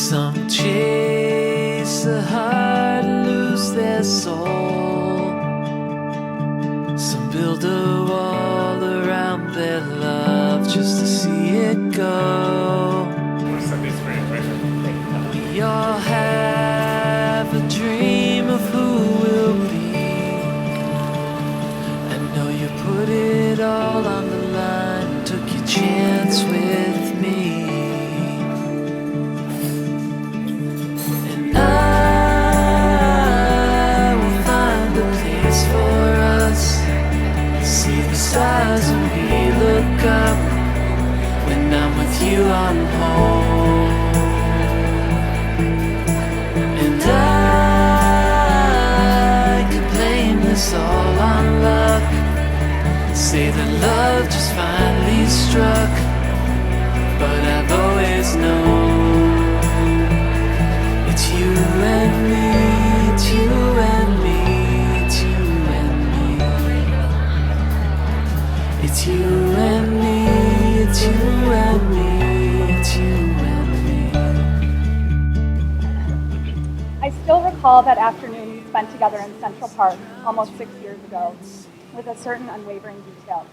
Some chase the heart and lose their soul. Some build a wall around their love just to see it go. We all have a dream of who we'll be. I know you put it all on the line, took your chance with me. And I will find a place for us. See the stars when we look up. When I'm with you, I'm home. And I could blame this all on luck. Say that love just finally struck. But I've always known it's you and me, it's you and me, it's you and me. It's you and me, it's you and me, it's you and me. I still recall that afternoon we spent together in Central Park almost 6 years ago with a certain unwavering detail.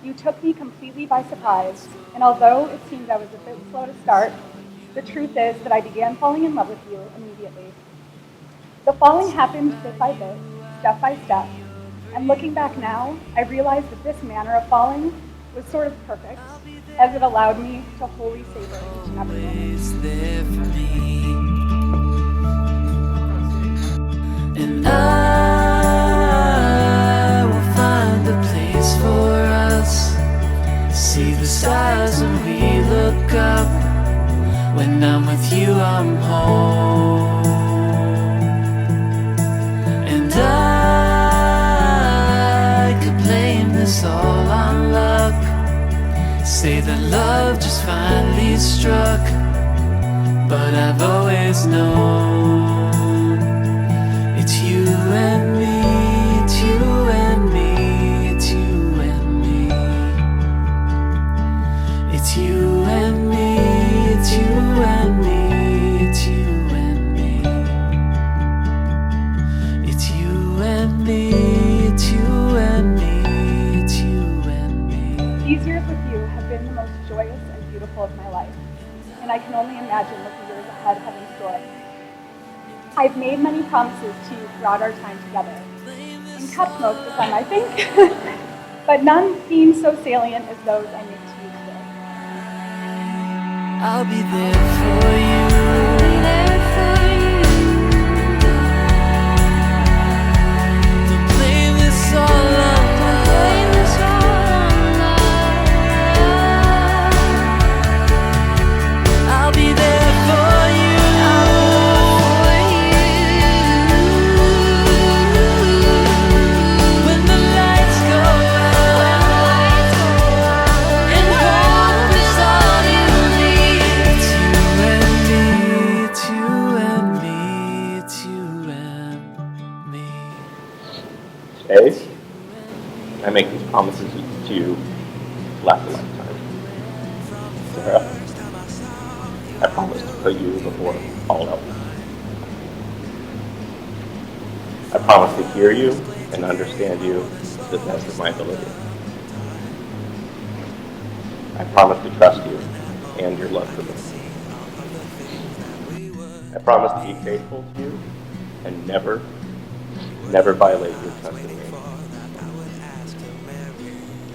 You took me completely by surprise, and although it seemed I was a bit slow to start, the truth is that I began falling in love with you immediately. The falling happened bit by bit, step by step, and looking back now, I realize that this manner of falling was sort of perfect, as it allowed me to wholly savor each and every moment. There for me. And I will find a place for us. See the stars when we look up. When I'm with you, I'm home. And I could blame this all on luck. Say that love just finally struck. But I've always known it's you and me, it's you and me, it's you and me. It's you and me, it's you and me, it's you and me. It's you and me, it's you and me, it's you and me. These years with you have been the most joyous and beautiful of my life, and I can only imagine what the years ahead have in store. I've made many promises to you throughout our time together, and kept most of them, I think, but none seem so salient as those I make to you today. I'll be there for you. Don't blame this all on love. I'll be there for you. When the lights go out and hope is all you need. It's you and me, it's you and me, it's you and me. Today, I make these promises to you to last a lifetime. Sarah, I promise to put you before all else. I promise to hear you and understand you to the best of my ability. I promise to trust you and your love for me. I promise to be faithful to you and never violate your trust in me.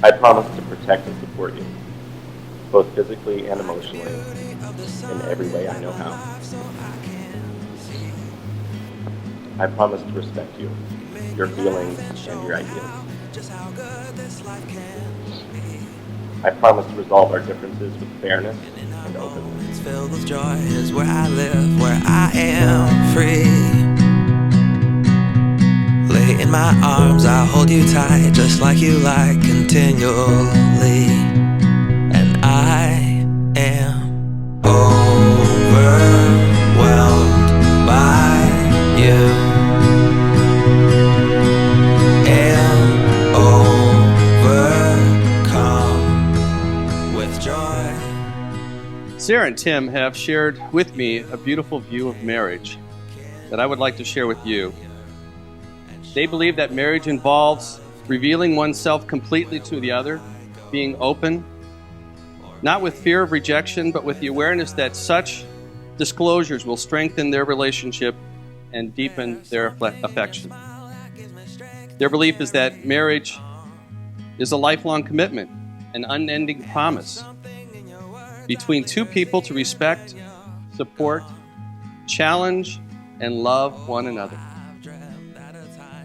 I promise to protect and support you, both physically and emotionally, in every way I know how. I promise to respect you, your feelings, and your ideas. I promise to resolve our differences with fairness and openness. It's filled with joy is where I live, where I am free. Lay in my arms, I'll hold you tight, just like you like, continually. And I am overwhelmed by you. And overcome with joy. Sarah and Tim have shared with me a beautiful view of marriage that I would like to share with you. They believe that marriage involves revealing oneself completely to the other, being open, not with fear of rejection, but with the awareness that such disclosures will strengthen their relationship and deepen their affection. Their belief is that marriage is a lifelong commitment, an unending promise between two people to respect, support, challenge, and love one another.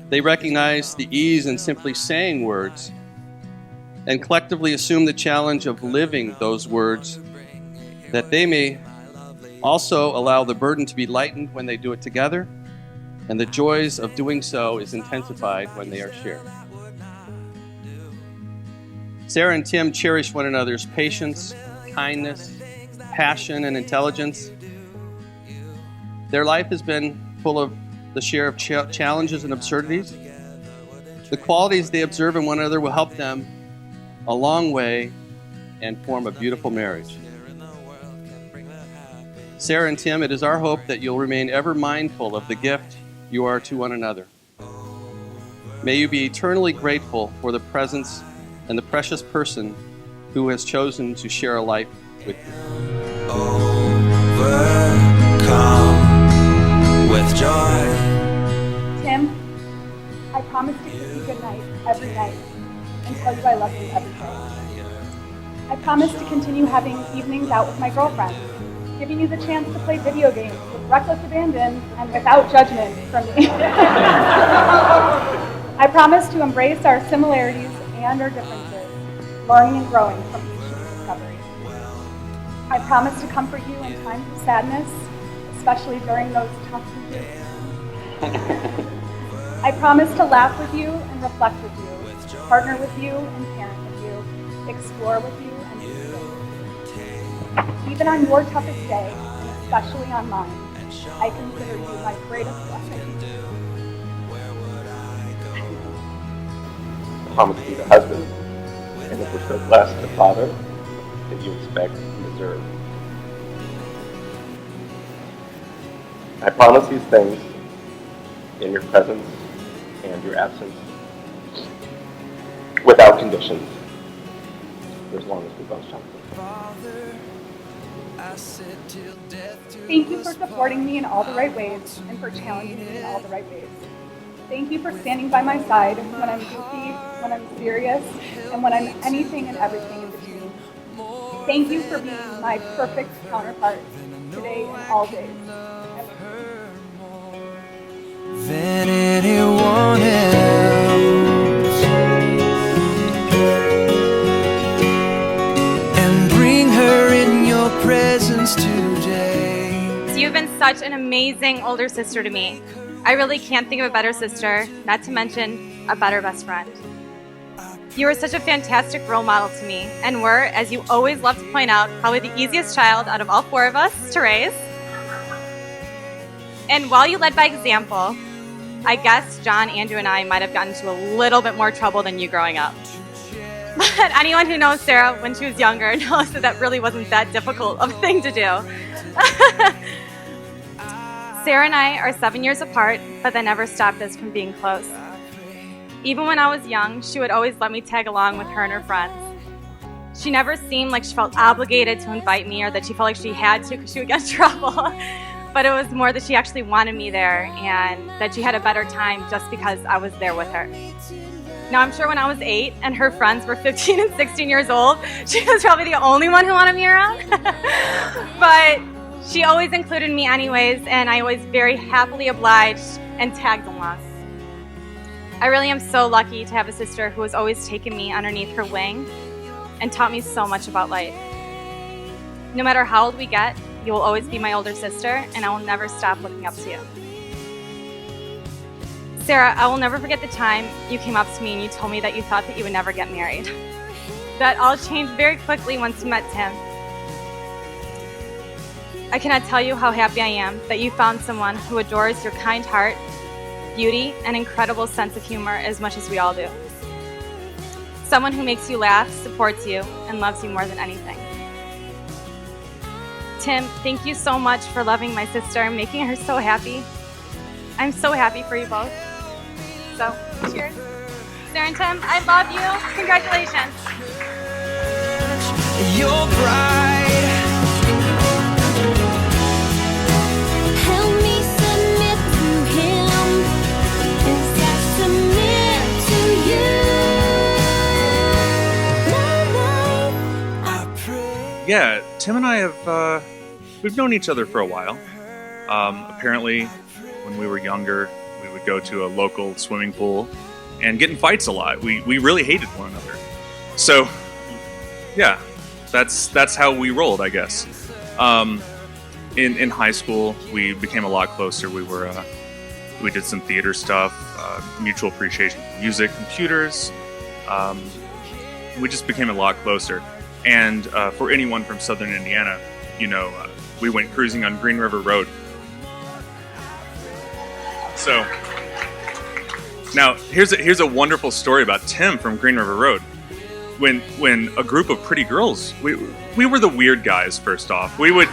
They recognize the ease in simply saying words and collectively assume the challenge of living those words, that they may also allow the burden to be lightened when they do it together, and the joys of doing so is intensified when they are shared. Sarah and Tim cherish one another's patience, kindness, passion, and intelligence. Their life has been full of the share of challenges and absurdities. The qualities they observe in one another will help them a long way and form a beautiful marriage. Sarah and Tim, it is our hope that you'll remain ever mindful of the gift you are to one another. May you be eternally grateful for the presence and the precious person who has chosen to share a life with you. Overcome with joy. Tim, I promise to kiss you goodnight every night and tell you I love you every day. I promise to continue having evenings out with my girlfriends, giving you the chance to play video games with reckless abandon and without judgment from me. I promise to embrace our similarities and our differences, learning and growing from each discovery. I promise to comfort you in times of sadness, especially during those tough periods. I promise to laugh with you and reflect with you, partner with you and parent with you, explore with you and be safe. Even on your toughest day, and especially on mine, I consider you my greatest blessing. I promise to be the husband, and if we're so blessed, the father that you expect and deserve. I promise these things in your presence and your absence, without conditions, for as long as we both shall live. Thank you for supporting me in all the right ways and for challenging me in all the right ways. Thank you for standing by my side when I'm goofy, when I'm serious, and when I'm anything and everything in between. Thank you for being my perfect counterpart today and all days. Than anyone else, and bring her in your presence today. So you've been such an amazing older sister to me. I really can't think of a better sister, not to mention a better best friend. You were such a fantastic role model to me, and were, as you always love to point out, probably the easiest child out of all four of us to raise. And while you led by example, I guess John, Andrew, and I might have gotten into a little bit more trouble than you growing up. But anyone who knows Sarah when she was younger knows that that really wasn't that difficult of a thing to do. Sarah and I are 7 years apart, but that never stopped us from being close. Even when I was young, she would always let me tag along with her and her friends. She never seemed like she felt obligated to invite me or that she felt like she had to because she would get in trouble. But it was more that she actually wanted me there and that she had a better time just because I was there with her. Now, I'm sure when I was 8 and her friends were 15 and 16 years old, she was probably the only one who wanted me around. But she always included me anyways, and I always very happily obliged and tagged along. I really am so lucky to have a sister who has always taken me underneath her wing and taught me so much about life. No matter how old we get, you will always be my older sister, and I will never stop looking up to you. Sarah, I will never forget the time you came up to me and you told me that you thought that you would never get married. That all changed very quickly once you met Tim. I cannot tell you how happy I am that you found someone who adores your kind heart, beauty, and incredible sense of humor as much as we all do. Someone who makes you laugh, supports you, and loves you more than anything. Tim, thank you so much for loving my sister and making her so happy. I'm so happy for you both. So, cheers. Sarah and Tim, I love you. Congratulations. Your bride. Help me submit to him as I submit to you. My life, I pray. Yeah, Tim and I have we've known each other for a while. Apparently, when we were younger, we would go to a local swimming pool and get in fights a lot. We really hated one another. So, yeah, that's how we rolled, I guess. In high school, we became a lot closer. We did some theater stuff, mutual appreciation for music, computers. We just became a lot closer. And for anyone from Southern Indiana, we went cruising on Green River Road. So now here's a wonderful story about Tim from Green River Road. When a group of pretty girls, we were the weird guys. First off, we would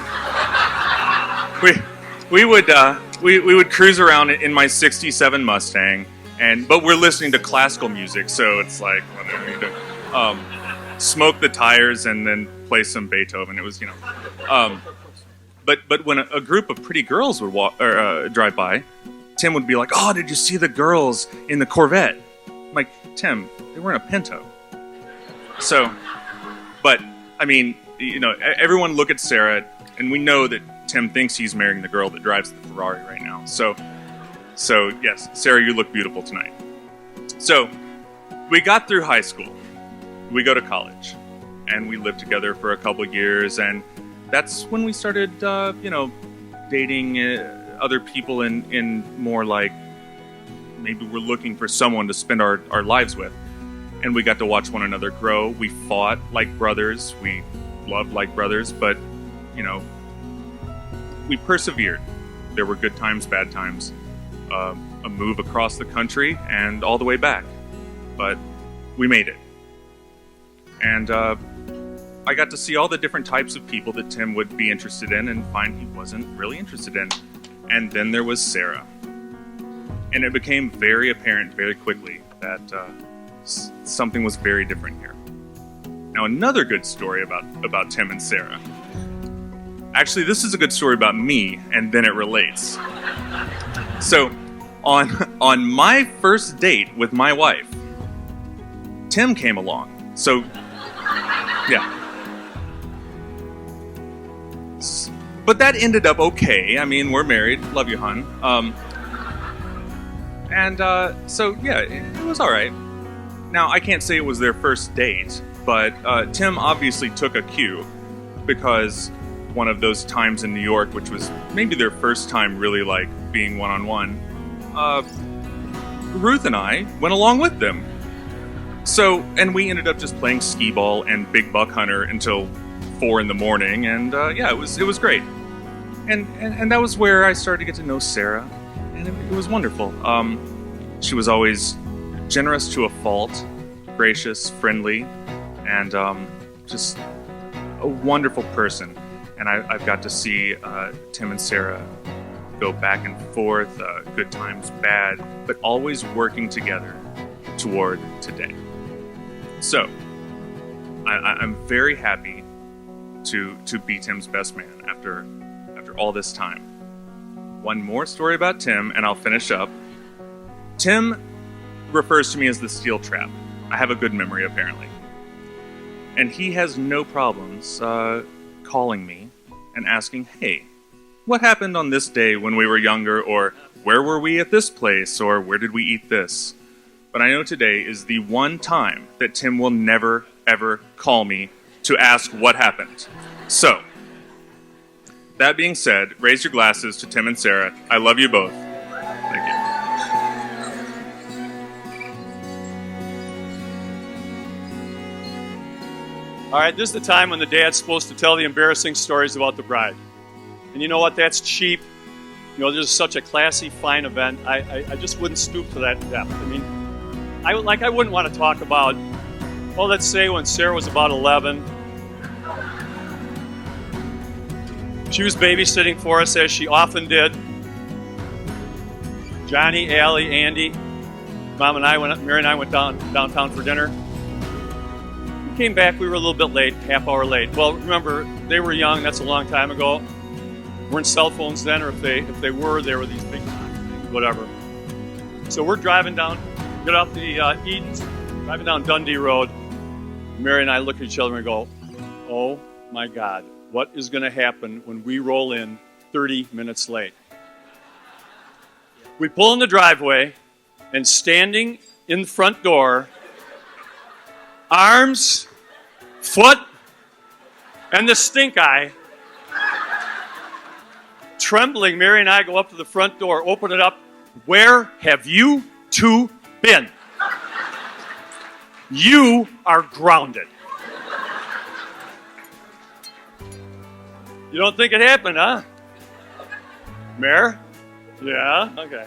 cruise around in my '67 Mustang, but we're listening to classical music, so it's like smoke the tires and then play some Beethoven. It was but when a group of pretty girls would drive by, Tim would be like, "Oh, did you see the girls in the Corvette?" I'm like, Tim, they were in a Pinto. So, but I mean, everyone look at Sarah, and we know that Tim thinks he's marrying the girl that drives the Ferrari right now. So yes, Sarah, you look beautiful tonight. So, we got through high school. We go to college, and we lived together for a couple years, and that's when we started, dating other people in more like maybe we're looking for someone to spend our lives with. And we got to watch one another grow. We fought like brothers. We loved like brothers, but, we persevered. There were good times, bad times, a move across the country and all the way back. But we made it. And I got to see all the different types of people that Tim would be interested in and find he wasn't really interested in. And then there was Sarah. And it became very apparent very quickly that something was very different here. Now, another good story about Tim and Sarah. Actually, this is a good story about me, and then it relates. So, on my first date with my wife, Tim came along. So, yeah. But that ended up okay. I mean, we're married. Love you, hon. So, yeah, it was all right. Now, I can't say it was their first date, but Tim obviously took a cue because one of those times in New York, which was maybe their first time really like being one-on-one, Ruth and I went along with them. So, and we ended up just playing skee ball and big buck hunter until 4 a.m, and yeah, it was great. And that was where I started to get to know Sarah, and it was wonderful. She was always generous to a fault, gracious, friendly, and just a wonderful person. And I've got to see Tim and Sarah go back and forth, good times, bad, but always working together toward today. So, I'm very happy to be Tim's best man after all this time. One more story about Tim, and I'll finish up. Tim refers to me as the steel trap. I have a good memory, apparently. And he has no problems calling me and asking, "Hey, what happened on this day when we were younger?" Or, "Where were we at this place?" Or, "Where did we eat this?" But I know today is the one time that Tim will never, ever call me to ask what happened. So, that being said, raise your glasses to Tim and Sarah. I love you both. Thank you. All right, this is the time when the dad's supposed to tell the embarrassing stories about the bride. And you know what? That's cheap. This is such a classy, fine event. I just wouldn't stoop to that depth. I mean, I wouldn't want to talk about, well, let's say when Sarah was about 11, She was babysitting for us, as she often did. Johnny, Allie, Andy, Mom and I Mary and I went downtown for dinner. We came back, we were a little bit late, half hour late. Well, remember, they were young, that's a long time ago. Weren't cell phones then, or if they were these big things, whatever. So we're driving down, get off the Edens, driving down Dundee Road. Mary and I look at each other and go, oh my God, what is going to happen when we roll in 30 minutes late? We pull in the driveway, and standing in the front door, arms, foot, and the stink eye, trembling, Mary and I go up to the front door, open it up. Where have you two been? You are grounded. You don't think it happened, huh? Mare? Yeah? Okay.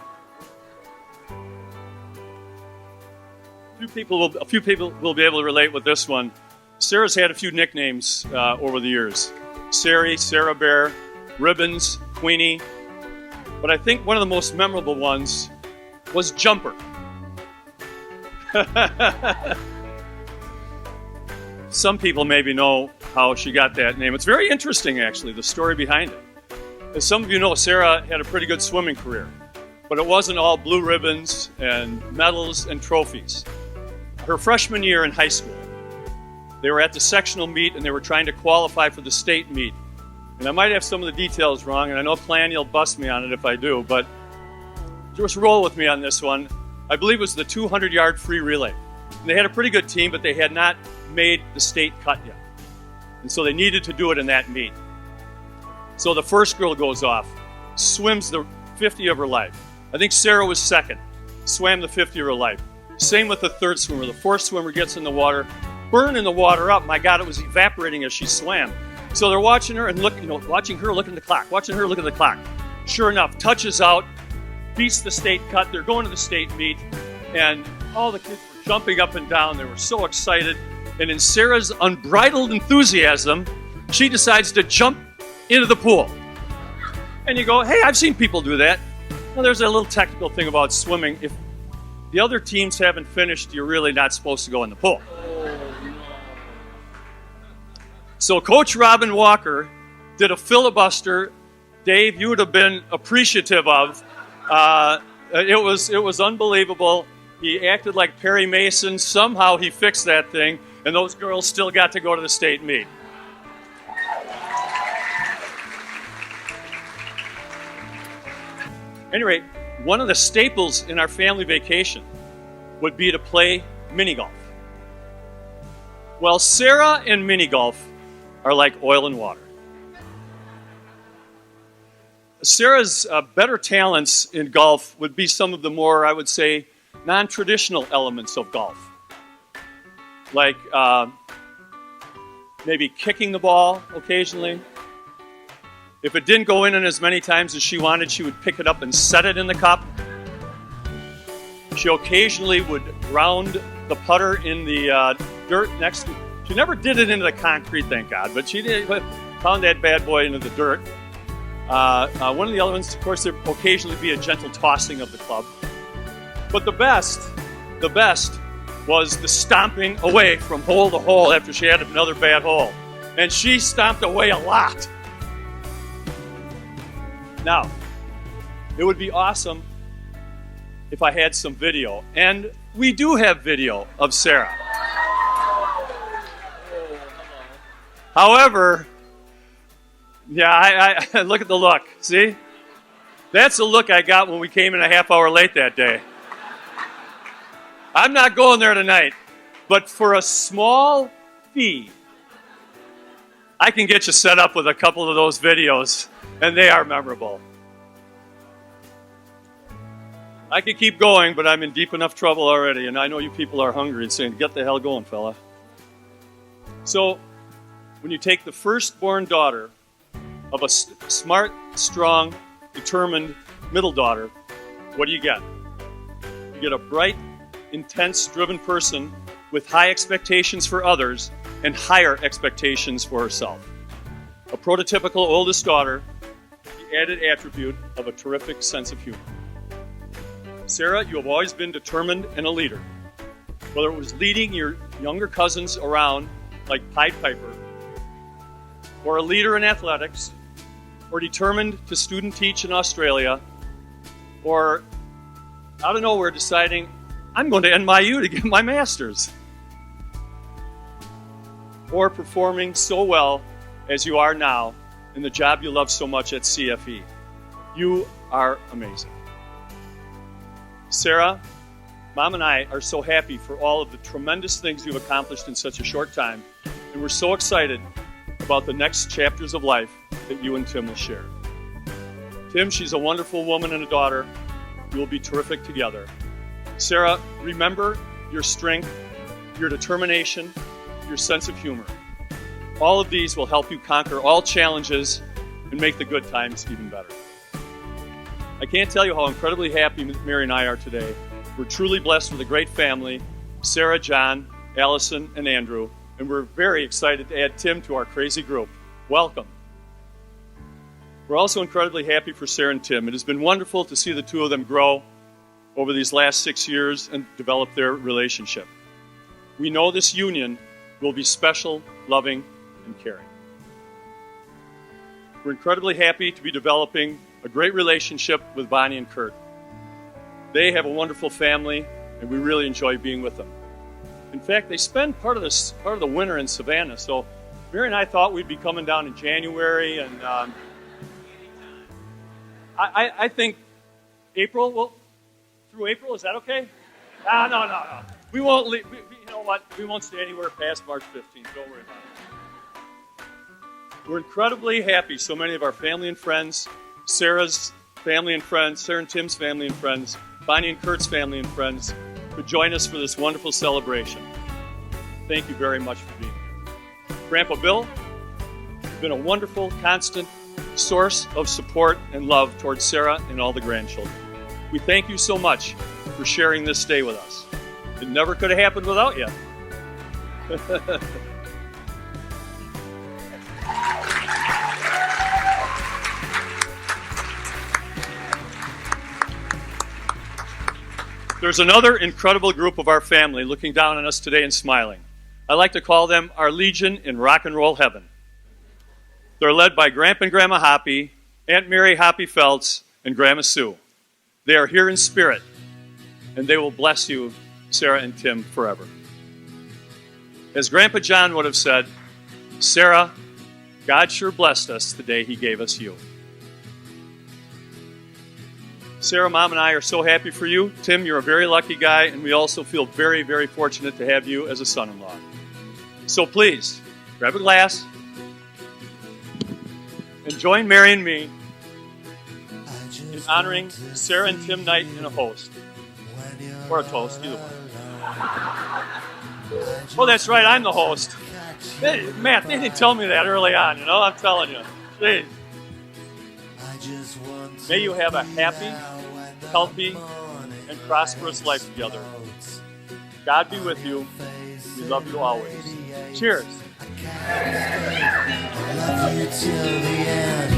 A few people will be able to relate with this one. Sarah's had a few nicknames over the years. Sari, Sarah Bear, Ribbons, Queenie. But I think one of the most memorable ones was Jumper. Some people maybe know how she got that name. It's very interesting, actually, the story behind it. As some of you know, Sarah had a pretty good swimming career, but it wasn't all blue ribbons and medals and trophies. Her freshman year in high school, they were at the sectional meet and they were trying to qualify for the state meet. And I might have some of the details wrong, and I know Plan, you'll bust me on it if I do, but just roll with me on this one. I believe it was the 200-yard free relay. And they had a pretty good team, but they had not made the state cut yet. And so they needed to do it in that meet. So the first girl goes off, swims the 50 of her life. I think Sarah was second, swam the 50 of her life. Same with the third swimmer. The fourth swimmer gets in the water, burning the water up. My God, it was evaporating as she swam. So they're watching her and watching her look at the clock. Sure enough, touches out, beats the state cut. They're going to the state meet, and all the kids were jumping up and down. They were so excited. And in Sarah's unbridled enthusiasm, she decides to jump into the pool. And you go, hey, I've seen people do that. Well, there's a little technical thing about swimming. If the other teams haven't finished, you're really not supposed to go in the pool. So Coach Robin Walker did a filibuster. Dave, you would have been appreciative of. It was unbelievable. He acted like Perry Mason. Somehow he fixed that thing, and those girls still got to go to the state meet. Anyway, one of the staples in our family vacation would be to play mini golf. Well, Sarah and mini golf are like oil and water. Sarah's better talents in golf would be some of the more, I would say, non-traditional elements of golf. Like maybe kicking the ball occasionally. If it didn't go in as many times as she wanted, she would pick it up and set it in the cup. She occasionally would ground the putter in the dirt next to. She never did it into the concrete, thank God, but she did pound that bad boy into the dirt. One of the other ones, of course, there would occasionally be a gentle tossing of the club. But the best was the stomping away from hole to hole after she had another bad hole. And she stomped away a lot. Now, it would be awesome if I had some video. And we do have video of Sarah. However, yeah, I look at the look. See? That's the look I got when we came in a half hour late that day. I'm not going there tonight. But for a small fee, I can get you set up with a couple of those videos, and they are memorable. I could keep going, but I'm in deep enough trouble already, and I know you people are hungry and saying, get the hell going, fella. So, when you take the firstborn daughter of a smart, strong, determined middle daughter, what do you get? You get a bright, intense, driven person with high expectations for others and higher expectations for herself. a prototypical oldest daughter, the added attribute of a terrific sense of humor. Sarah, you have always been determined and a leader. Whether it was leading your younger cousins around like Pied Piper, or a leader in athletics, or determined to student teach in Australia, or out of nowhere deciding, I'm going to NYU to get my master's, or performing so well as you are now in the job you love so much at CFE. You are amazing. Sarah, Mom and I are so happy for all of the tremendous things you've accomplished in such a short time, and we're so excited about the next chapters of life that you and Tim will share. Tim, she's a wonderful woman and a daughter. You will be terrific together. Sarah, remember your strength, your determination, your sense of humor. All of these will help you conquer all challenges and make the good times even better. I can't tell you how incredibly happy Mary and I are today. We're truly blessed with a great family, Sarah, John, Allison, and Andrew, and we're very excited to add Tim to our crazy group. Welcome. We're also incredibly happy for Sarah and Tim. It has been wonderful to see the two of them grow over these last 6 years and develop their relationship. We know this union will be special, loving, and caring. We're incredibly happy to be developing a great relationship with Bonnie and Kurt. They have a wonderful family, and we really enjoy being with them. In fact, they spend part of the winter in Savannah, so Mary and I thought we'd be coming down in January, and I think April, well, through April, is that okay? No. We won't leave. You know what? We won't stay anywhere past March 15th. Don't worry about it. We're incredibly happy so many of our family and friends, Sarah's family and friends, Sarah and Tim's family and friends, Bonnie and Kurt's family and friends, could join us for this wonderful celebration. Thank you very much for being here. Grandpa Bill, you've been a wonderful, constant source of support and love towards Sarah and all the grandchildren. We thank you so much for sharing this day with us. It never could have happened without you. There's another incredible group of our family looking down on us today and smiling. I like to call them our Legion in Rock and Roll Heaven. They're led by Grandpa and Grandma Hoppy, Aunt Mary Hoppy Feltz, and Grandma Sue. They are here in spirit, and they will bless you, Sarah and Tim, forever. As Grandpa John would have said, Sarah, God sure blessed us the day he gave us you. Sarah, Mom, and I are so happy for you. Tim, you're a very lucky guy, and we also feel very, very fortunate to have you as a son-in-law. So please, grab a glass and join Mary and me in honoring Sarah and Tim Knight in a host. Or a toast, either one. Oh, that's right, I'm the host. Matt, they didn't tell me that early on, I'm telling you. Jeez. May you have a happy, healthy, and prosperous life together. God be with you. We love you always. Cheers. I love you till the end.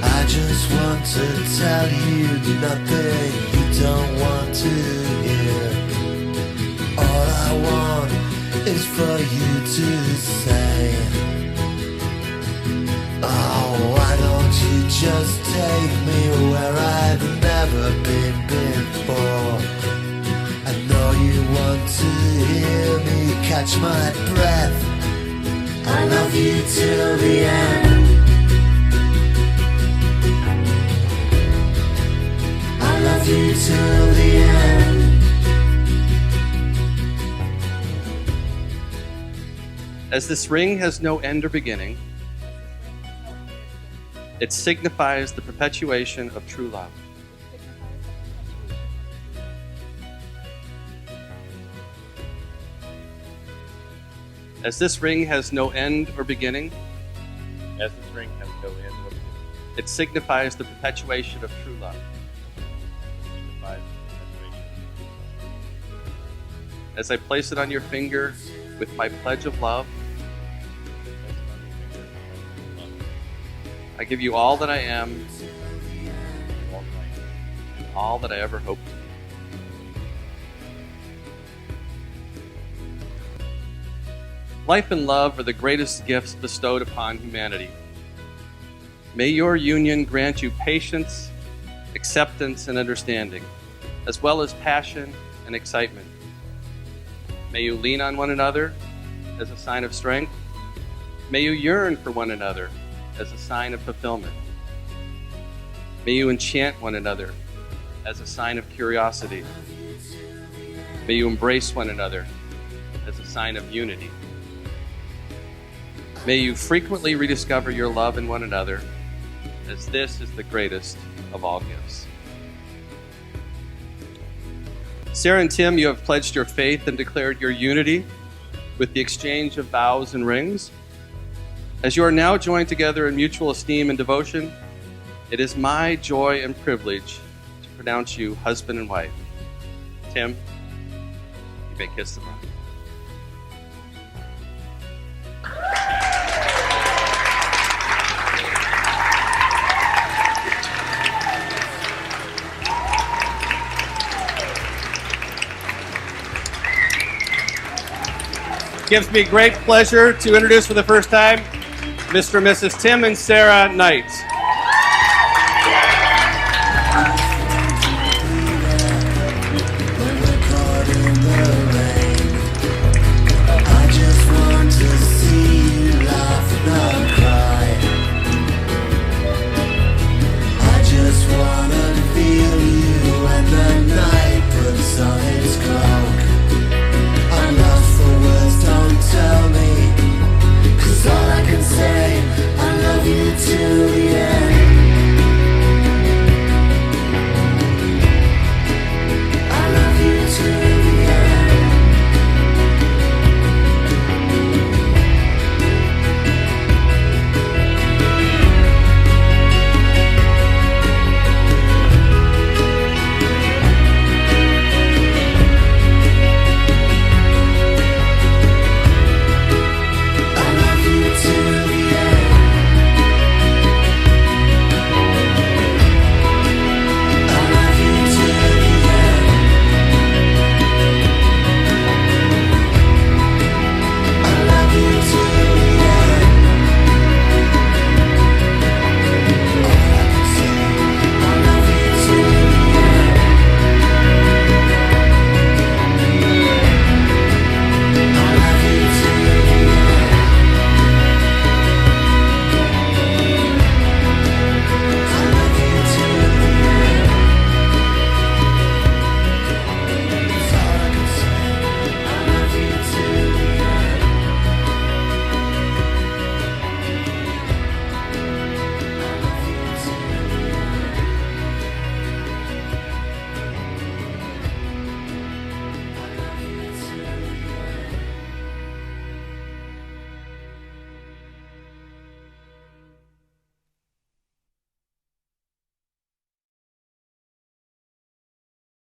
I just want to tell you nothing you don't want to hear. All I want is for you to say, oh, why don't you just take me where I've never been before? I know you want to hear me catch my breath. I love you till the end. I love you till the end. As this ring has no end or beginning, it signifies the perpetuation of true love. As this ring has no end or beginning, As this ring has no end or beginning, It signifies the perpetuation of true love. As I place it on your finger with my pledge of love, I give you all that I am, and all that I ever hoped to be. Life and love are the greatest gifts bestowed upon humanity. May your union grant you patience, acceptance, and understanding, as well as passion and excitement. May you lean on one another as a sign of strength. May you yearn for one another as a sign of fulfillment. May you enchant one another as a sign of curiosity. May you embrace one another as a sign of unity. May you frequently rediscover your love in one another, as this is the greatest of all gifts. Sarah and Tim, you have pledged your faith and declared your unity with the exchange of vows and rings. As you are now joined together in mutual esteem and devotion, it is my joy and privilege to pronounce you husband and wife. Tim, you may kiss the bride. Gives me great pleasure to introduce for the first time Mr. and Mrs. Tim and Sarah Knight. I just want to see you laugh and not cry. I just wanna feel you when the night puts on its cloak. I'm lost for words, don't tell me, 'cause all I can say, I love you till the end.